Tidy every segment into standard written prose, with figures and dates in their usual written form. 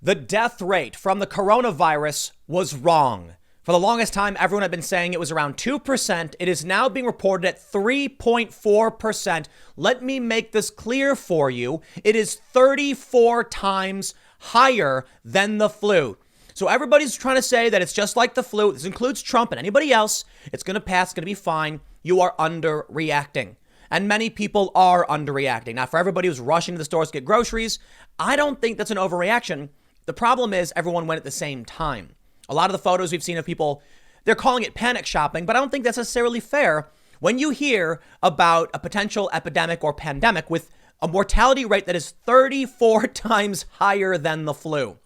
The death rate from the coronavirus was wrong. For the longest time, everyone had been saying it was around 2%. It is now being reported at 3.4%. Let me make this clear for you. It is 34 times higher than the flu. So everybody's trying to say that it's just like the flu. This includes Trump and anybody else. It's going to pass. It's going to be fine. You are underreacting. And many people are underreacting. Now, for everybody who's rushing to the stores to get groceries, I don't think that's an overreaction. The problem is everyone went at the same time. A lot of the photos we've seen of people, they're calling it panic shopping, but I don't think that's necessarily fair when you hear about a potential epidemic or pandemic with a mortality rate that is 34 times higher than the flu.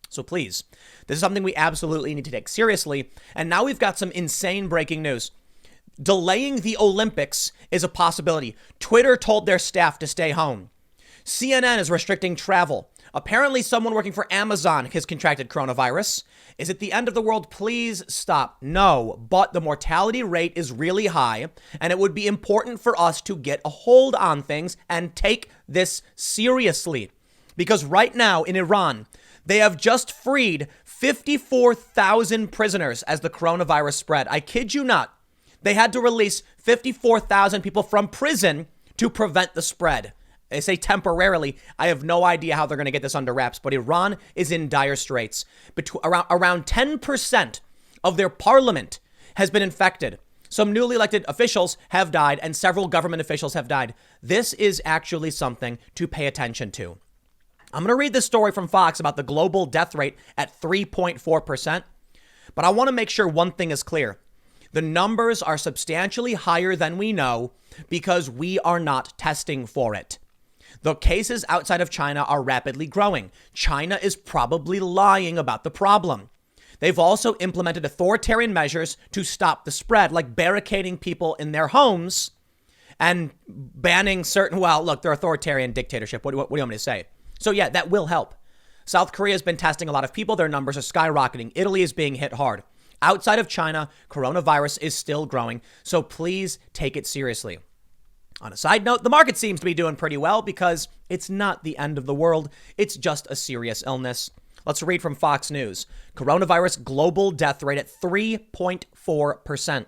So please, this is something we absolutely need to take seriously. And now we've got some insane breaking news. Delaying the Olympics is a possibility. Twitter told their staff to stay home. CNN is restricting travel. Apparently, someone working for Amazon has contracted coronavirus. Is it the end of the world? Please stop. No, but the mortality rate is really high, and it would be important for us to get a hold on things and take this seriously. Because right now in Iran, they have just freed 54,000 prisoners as the coronavirus spread. I kid you not. They had to release 54,000 people from prison to prevent the spread. They say temporarily. I have no idea how they're going to get this under wraps, but Iran is in dire straits. Around 10% of their parliament has been infected. Some newly elected officials have died, and several government officials have died. This is actually something to pay attention to. I'm going to read this story from Fox about the global death rate at 3.4%, but I want to make sure one thing is clear. The numbers are substantially higher than we know because we are not testing for it. The cases outside of China are rapidly growing. China is probably lying about the problem. They've also implemented authoritarian measures to stop the spread, like barricading people in their homes and banning certain, well, look, they're authoritarian dictatorship. What do you want me to say? So yeah, that will help. South Korea has been testing a lot of people. Their numbers are skyrocketing. Italy is being hit hard. Outside of China, coronavirus is still growing. So please take it seriously. On a side note, the market seems to be doing pretty well because it's not the end of the world. It's just a serious illness. Let's read from Fox News. Coronavirus global death rate at 3.4%.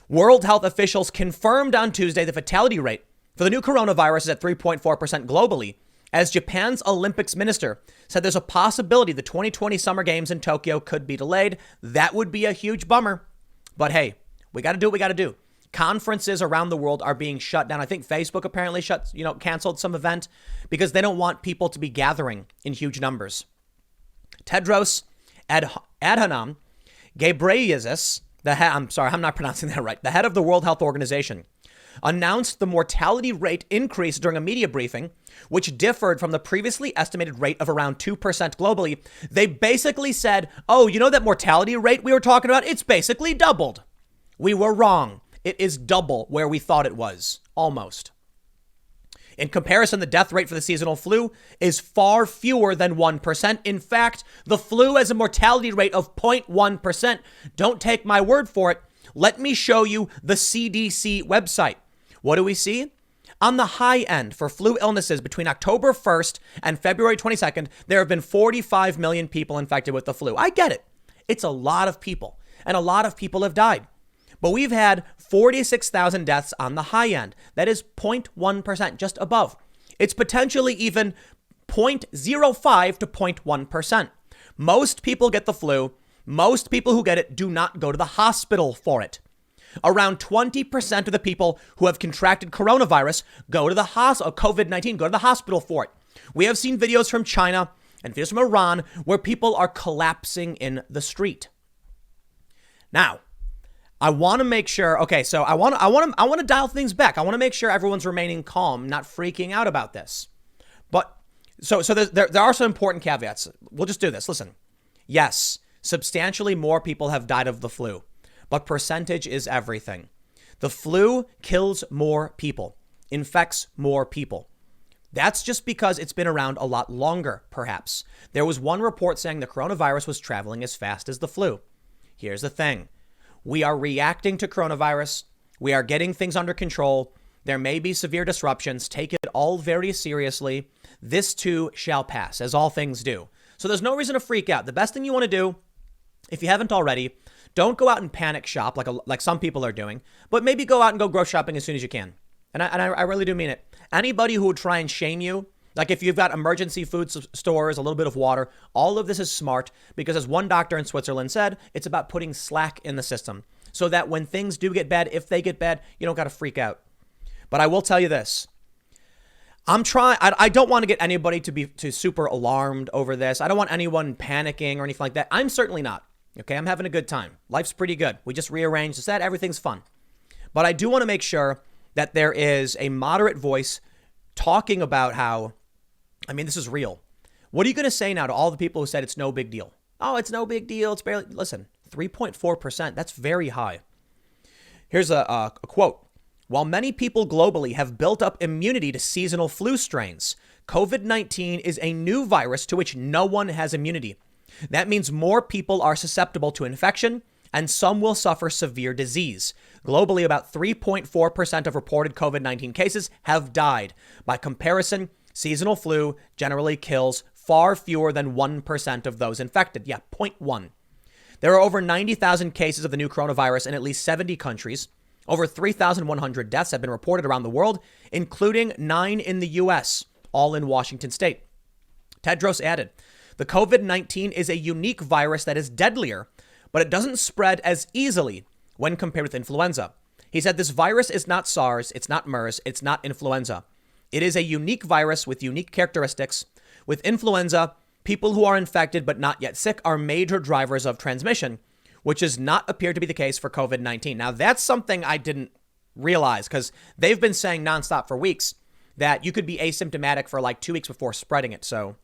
World health officials confirmed on Tuesday the fatality rate for the new coronavirus is at 3.4% globally, as Japan's Olympics minister said there's a possibility the 2020 Summer Games in Tokyo could be delayed. That would be a huge bummer. But hey, we got to do what we got to do. Conferences around the world are being shut down. I think Facebook apparently canceled some event because they don't want people to be gathering in huge numbers. Tedros Adhanom Ghebreyesus, I'm not pronouncing that right, the head of the World Health Organization, announced the mortality rate increase during a media briefing, which differed from the previously estimated rate of around 2% globally. They basically said, oh, you know that mortality rate we were talking about? It's basically doubled. We were wrong. It is double where we thought it was, almost. In comparison, the death rate for the seasonal flu is far fewer than 1%. In fact, the flu has a mortality rate of 0.1%. Don't take my word for it. Let me show you the CDC website. What do we see? On the high end for flu illnesses between October 1st and February 22nd, there have been 45 million people infected with the flu. I get it. It's a lot of people, and a lot of people have died. But we've had 46,000 deaths on the high end. That is 0.1%, just above. It's potentially even 0.05 to 0.1%. Most people get the flu. Most people who get it do not go to the hospital for it. Around 20% of the people who have contracted coronavirus go to the COVID-19, go to the hospital for it. We have seen videos from China and videos from Iran where people are collapsing in the street. Now, I want to make sure. Okay, so I want to dial things back. I want to make sure everyone's remaining calm, not freaking out about this. But so there are some important caveats. We'll just do this. Listen, yes, substantially more people have died of the flu, but percentage is everything. The flu kills more people, infects more people. That's just because it's been around a lot longer, perhaps. There was one report saying the coronavirus was traveling as fast as the flu. Here's the thing. We are reacting to coronavirus. We are getting things under control. There may be severe disruptions. Take it all very seriously. This too shall pass, as all things do. So there's no reason to freak out. The best thing you want to do, if you haven't already, don't go out and panic shop like some people are doing, but maybe go out and go grocery shopping as soon as you can. And I really do mean it. Anybody who would try and shame you, like if you've got emergency food stores, a little bit of water, all of this is smart because as one doctor in Switzerland said, it's about putting slack in the system so that when things do get bad, if they get bad, you don't got to freak out. But I will tell you this. I don't want to get anybody to be super alarmed over this. I don't want anyone panicking or anything like that. I'm certainly not. Okay, I'm having a good time. Life's pretty good. We just rearranged the set. Everything's fun. But I do want to make sure that there is a moderate voice talking about how, I mean, this is real. What are you going to say now to all the people who said it's no big deal? Oh, it's no big deal. It's barely, listen, 3.4%. That's very high. Here's a quote. While many people globally have built up immunity to seasonal flu strains, COVID-19 is a new virus to which no one has immunity. That means more people are susceptible to infection and some will suffer severe disease. Globally, about 3.4% of reported COVID-19 cases have died. By comparison, seasonal flu generally kills far fewer than 1% of those infected. Yeah, 0.1. There are over 90,000 cases of the new coronavirus in at least 70 countries. Over 3,100 deaths have been reported around the world, including 9 in the U.S., all in Washington state. Tedros added, the COVID-19 is a unique virus that is deadlier, but it doesn't spread as easily when compared with influenza. He said this virus is not SARS, it's not MERS, it's not influenza. It is a unique virus with unique characteristics. With influenza, people who are infected but not yet sick are major drivers of transmission, which does not appear to be the case for COVID-19. Now, that's something I didn't realize because they've been saying nonstop for weeks that you could be asymptomatic for like 2 weeks before spreading it. So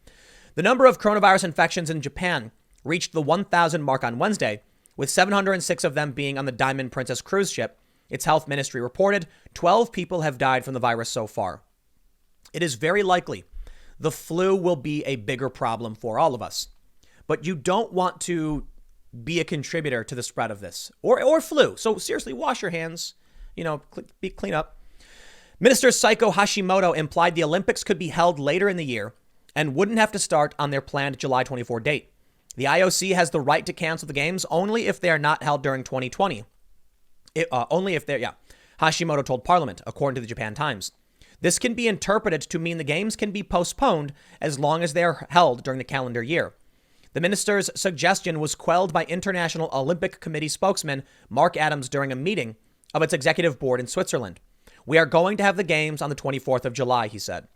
the number of coronavirus infections in Japan reached the 1,000 mark on Wednesday, with 706 of them being on the Diamond Princess cruise ship. Its health ministry reported 12 people have died from the virus so far. It is very likely the flu will be a bigger problem for all of us, but you don't want to be a contributor to the spread of this or flu. So seriously, wash your hands, clean up. Minister Saiko Hashimoto implied the Olympics could be held later in the year and wouldn't have to start on their planned July 24 date. The IOC has the right to cancel the games only if they are not held during 2020. Hashimoto told Parliament, according to the Japan Times. This can be interpreted to mean the games can be postponed as long as they are held during the calendar year. The minister's suggestion was quelled by International Olympic Committee spokesman Mark Adams during a meeting of its executive board in Switzerland. We are going to have the games on the 24th of July, he said.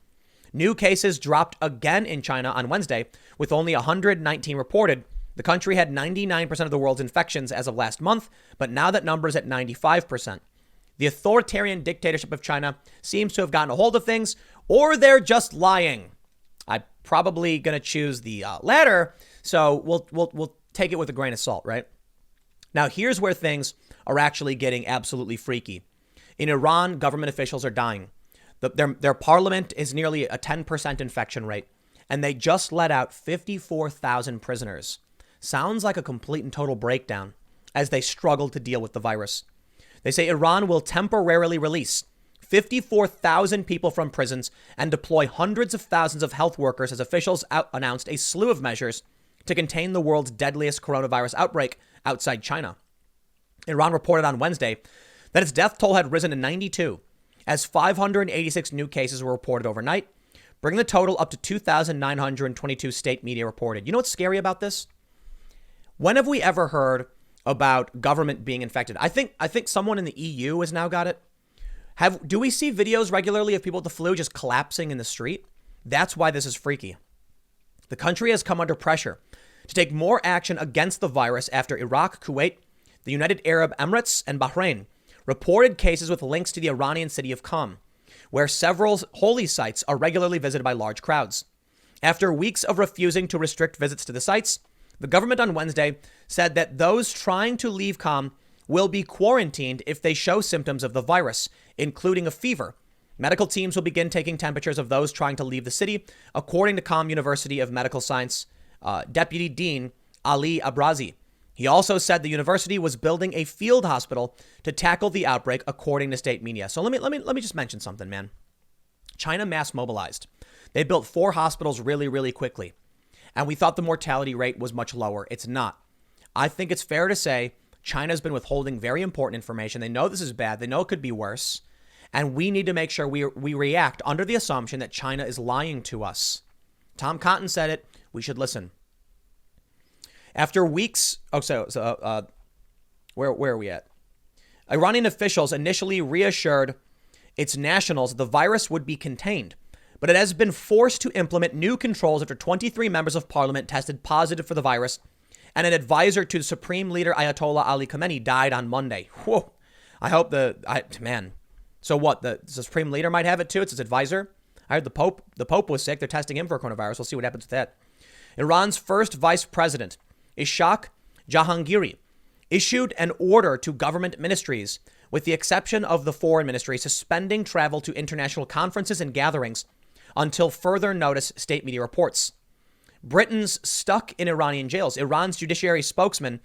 New cases dropped again in China on Wednesday, with only 119 reported. The country had 99% of the world's infections as of last month, but now that number is at 95%. The authoritarian dictatorship of China seems to have gotten a hold of things, or they're just lying. I'm probably going to choose the latter, so we'll take it with a grain of salt, right? Now, here's where things are actually getting absolutely freaky. In Iran, government officials are dying. Their parliament is nearly a 10% infection rate, and they just let out 54,000 prisoners. Sounds like a complete and total breakdown as they struggle to deal with the virus. They say Iran will temporarily release 54,000 people from prisons and deploy hundreds of thousands of health workers as officials announced a slew of measures to contain the world's deadliest coronavirus outbreak outside China. Iran reported on Wednesday that its death toll had risen to 92 as 586 new cases were reported overnight, bringing the total up to 2,922 state media reported. You know what's scary about this? When have we ever heard about government being infected? I think someone in the EU has now got it. Do we see videos regularly of people with the flu just collapsing in the street? That's why this is freaky. The country has come under pressure to take more action against the virus after Iraq, Kuwait, the United Arab Emirates, and Bahrain reported cases with links to the Iranian city of Qom, where several holy sites are regularly visited by large crowds. After weeks of refusing to restrict visits to the sites, the government on Wednesday said that those trying to leave Qom will be quarantined if they show symptoms of the virus, including a fever. Medical teams will begin taking temperatures of those trying to leave the city, according to Qom University of Medical Science Deputy Dean Ali Abrazi. He also said the university was building a field hospital to tackle the outbreak, according to state media. So let me just mention something, man. China mass mobilized. They built 4 hospitals really, really quickly. And we thought the mortality rate was much lower. It's not. I think it's fair to say China's been withholding very important information. They know this is bad. They know it could be worse. And we need to make sure we react under the assumption that China is lying to us. Tom Cotton said it. We should listen. After weeks, where are we at? Iranian officials initially reassured its nationals the virus would be contained, but it has been forced to implement new controls after 23 members of parliament tested positive for the virus, and an advisor to the Supreme Leader Ayatollah Ali Khamenei died on Monday. Whoa. I hope So what? The Supreme Leader might have it too. It's his advisor. I heard the Pope was sick. They're testing him for coronavirus. We'll see what happens with that. Iran's first vice president, Ishaq Jahangiri, issued an order to government ministries, with the exception of the foreign ministry, suspending travel to international conferences and gatherings until further notice, state media reports. Britons stuck in Iranian jails. Iran's judiciary spokesman,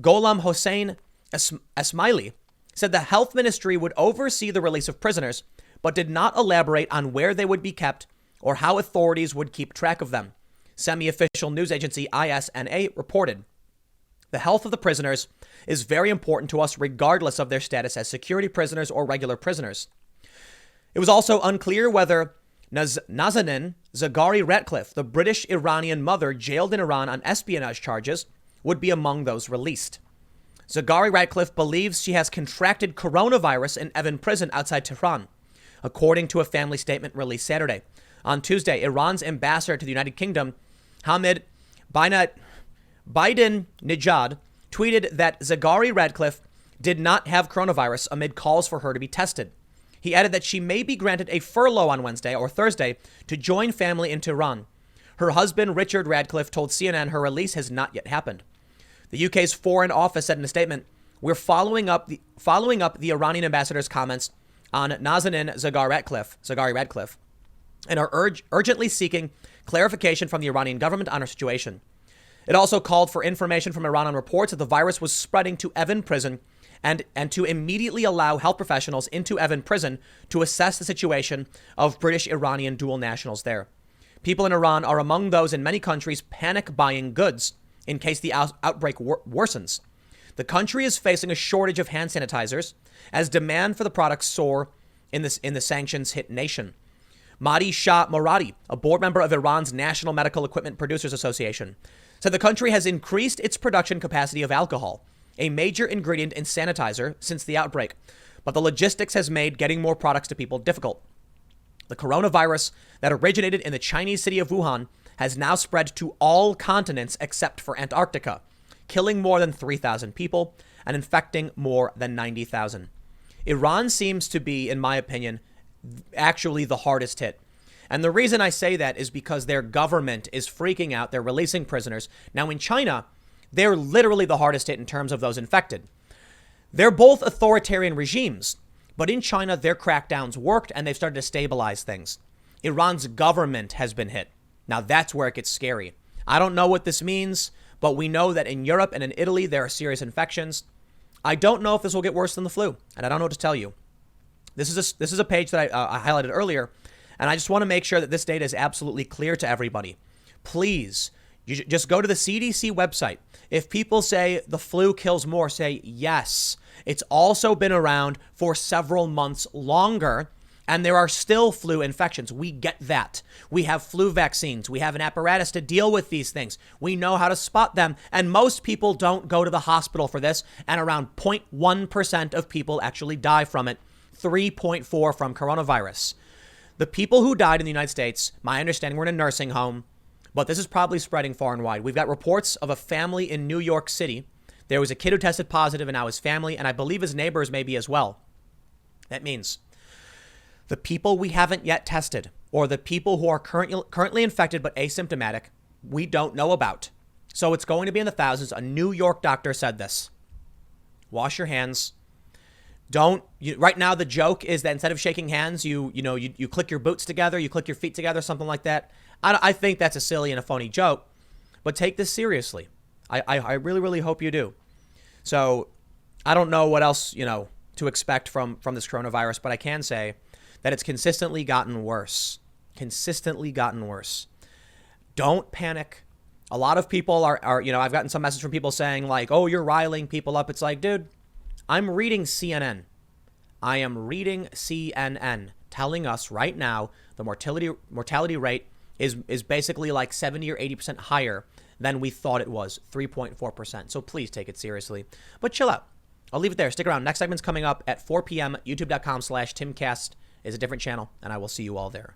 Gholam Hossein Esmaili, said the health ministry would oversee the release of prisoners, but did not elaborate on where they would be kept or how authorities would keep track of them. Semi-official news agency ISNA reported. The health of the prisoners is very important to us regardless of their status as security prisoners or regular prisoners. It was also unclear whether Nazanin Zaghari-Ratcliffe, the British-Iranian mother jailed in Iran on espionage charges, would be among those released. Zaghari-Ratcliffe believes she has contracted coronavirus in Evin prison outside Tehran, according to a family statement released Saturday. On Tuesday, Iran's ambassador to the United Kingdom, Hamid Biden-Nejad, tweeted that Zaghari-Ratcliffe did not have coronavirus amid calls for her to be tested. He added that she may be granted a furlough on Wednesday or Thursday to join family in Tehran. Her husband, Richard Radcliffe, told CNN her release has not yet happened. The UK's Foreign Office said in a statement, "We're following up the Iranian ambassador's comments on Nazanin Zaghari-Ratcliffe, and are urgently seeking clarification from the Iranian government on her situation." It also called for information from Iran on reports that the virus was spreading to Evin prison and to immediately allow health professionals into Evin prison to assess the situation of British-Iranian dual nationals there. People in Iran are among those in many countries panic buying goods in case the outbreak worsens. The country is facing a shortage of hand sanitizers as demand for the products soar in the sanctions-hit nation. Mahdi Shah Moradi, a board member of Iran's National Medical Equipment Producers Association, said the country has increased its production capacity of alcohol, a major ingredient in sanitizer, since the outbreak, but the logistics has made getting more products to people difficult. The coronavirus that originated in the Chinese city of Wuhan has now spread to all continents except for Antarctica, killing more than 3,000 people and infecting more than 90,000. Iran seems to be, in my opinion, actually the hardest hit. And the reason I say that is because their government is freaking out. They're releasing prisoners. Now in China, they're literally the hardest hit in terms of those infected. They're both authoritarian regimes, but in China, their crackdowns worked and they've started to stabilize things. Iran's government has been hit. Now that's where it gets scary. I don't know what this means, but we know that in Europe and in Italy, there are serious infections. I don't know if this will get worse than the flu, and I don't know what to tell you. This is a page that I highlighted earlier, and I just want to make sure that this data is absolutely clear to everybody. Please, you just go to the CDC website. If people say the flu kills more, say yes. It's also been around for several months longer, and there are still flu infections. We get that. We have flu vaccines. We have an apparatus to deal with these things. We know how to spot them, and most people don't go to the hospital for this, and around 0.1% of people actually die from it. 3.4 from coronavirus. The people who died in the United States, my understanding, were in a nursing home, but this is probably spreading far and wide. We've got reports of a family in New York City. There was a kid who tested positive, and now his family, and I believe his neighbors may be as well. That means the people we haven't yet tested, or the people who are currently infected but asymptomatic, we don't know about. So it's going to be in the thousands. A New York doctor said this. Wash your hands. Right now, the joke is that instead of shaking hands, you click your boots together, you click your feet together, something like that. I think that's a silly and a phony joke, but take this seriously. I really, really hope you do. So I don't know what else, to expect from this coronavirus, but I can say that it's consistently gotten worse. Consistently gotten worse. Don't panic. A lot of people are, you know, I've gotten some message from people saying like, oh, you're riling people up. It's like, dude, I'm reading CNN. I am reading CNN telling us right now the mortality rate is basically like 70 or 80% higher than we thought it was, 3.4%. So please take it seriously. But chill out. I'll leave it there. Stick around. Next segment's coming up at 4 p.m. YouTube.com/Timcast is a different channel, and I will see you all there.